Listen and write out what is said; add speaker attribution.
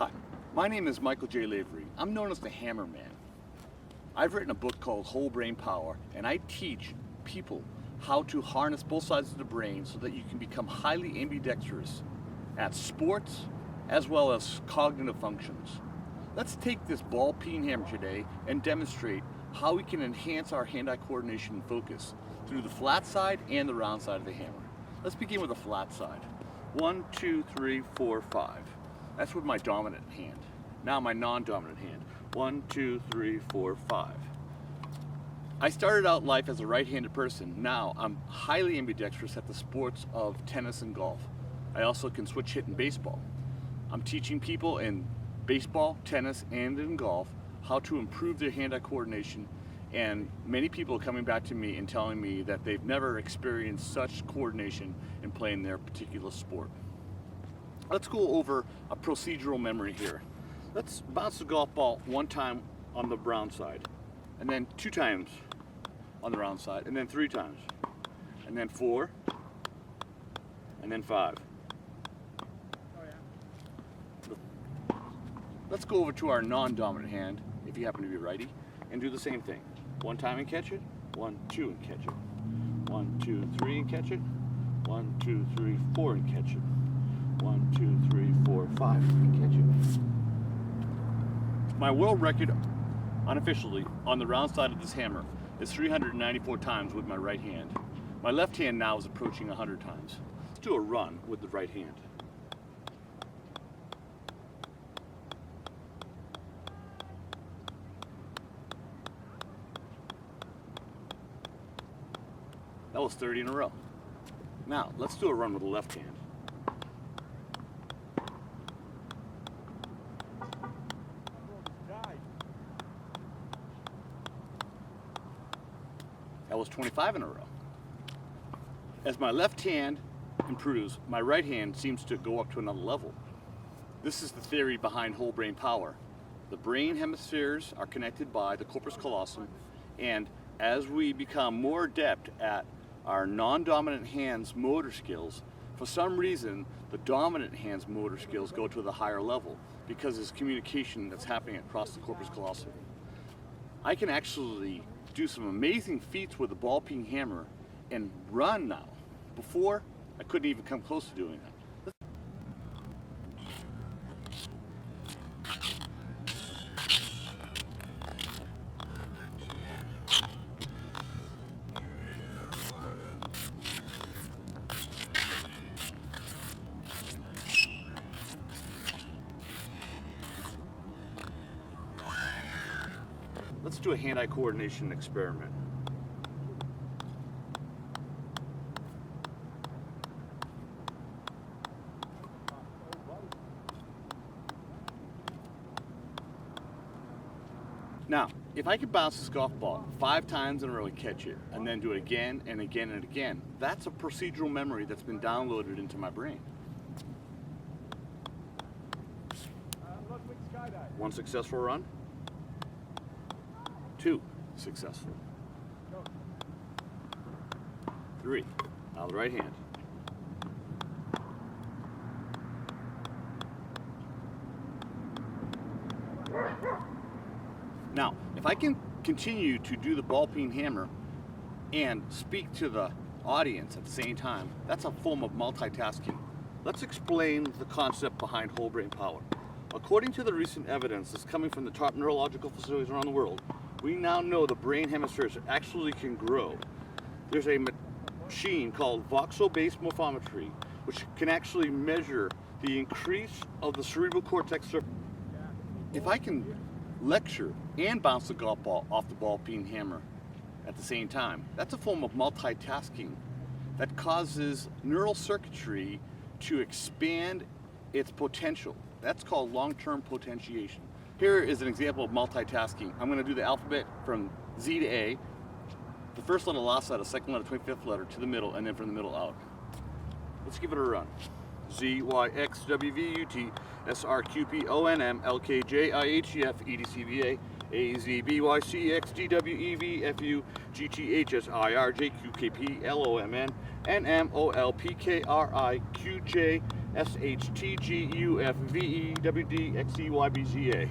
Speaker 1: Hi, my name is Michael J. Lavery. I'm known as the Hammer Man. I've written a book called Whole Brain Power, and I teach people how to harness both sides of the brain so that you can become highly ambidextrous at sports as well as cognitive functions. Let's take this ball peen hammer today and demonstrate how we can enhance our hand-eye coordination and focus through the flat side and the round side of the hammer. Let's begin with the flat side. 1, 2, 3, 4, 5. That's with my dominant hand. Now my non-dominant hand. 1, 2, 3, 4, 5. I started out life as a right-handed person. Now I'm highly ambidextrous at the sports of tennis and golf. I also can switch hit in baseball. I'm teaching people in baseball, tennis, and in golf how to improve their hand-eye coordination, and many people are coming back to me and telling me that they've never experienced such coordination in playing their particular sport. Let's go over a procedural memory here. Let's bounce the golf ball one time on the brown side, and then 2 times on the round side, and then 3 times, and then 4, and then 5. Let's go over to our non-dominant hand, if you happen to be righty, and do the same thing. 1 time and catch it, 1, 2 and catch it, 1, 2, 3 and catch it, 1, 2, 3, 4 and catch it, 1, 2, 3, 4, 5 and catch it. My world record, unofficially, on the round side of this hammer is 394 times with my right hand. My left hand now is approaching 100 times. Let's do a run with the right hand. That was 30 in a row. Now, let's do a run with the left hand. That was 25 in a row. As my left hand improves, my right hand seems to go up to another level. This is the theory behind whole brain power. The brain hemispheres are connected by the corpus callosum, and as we become more adept at our non-dominant hand's motor skills, for some reason the dominant hand's motor skills go to the higher level because there's communication that's happening across the corpus callosum. I can actually do some amazing feats with the ball peen hammer and run now. Before, I couldn't even come close to doing that. Let's do a hand-eye coordination experiment. Now, if I could bounce this golf ball 5 times in a row and catch it, and then do it again and again and again, that's a procedural memory that's been downloaded into my brain. 1 successful run. 2 successful. 3 out of the right hand. Now, if I can continue to do the ball peen hammer and speak to the audience at the same time, that's a form of multitasking. Let's explain the concept behind whole brain power. According to the recent evidence that's coming from the top neurological facilities around the world, we now know the brain hemispheres actually can grow. There's a machine called voxel-based morphometry, which can actually measure the increase of the cerebral cortex. If I can lecture and bounce the golf ball off the ball peen hammer at the same time, that's a form of multitasking that causes neural circuitry to expand its potential. That's called long-term potentiation. Here is an example of multitasking. I'm going to do the alphabet from Z to A, the first letter last letter, second letter, 25th letter to the middle, and then from the middle out. Let's give it a run. Z, Y, X, W, V, U, T, S, R, Q, P, O, N, M, L, K, J, I, H, E, F, E, D, C, V, A, A, Z, B, Y, C, X, D, W, E, V, F, U, G, T, H, S, I, R, J, Q, K, P, L, O, M, N, N, M, O, L, P, Q, R, I, Q, J, SHTGUFVEWDXEYBGA.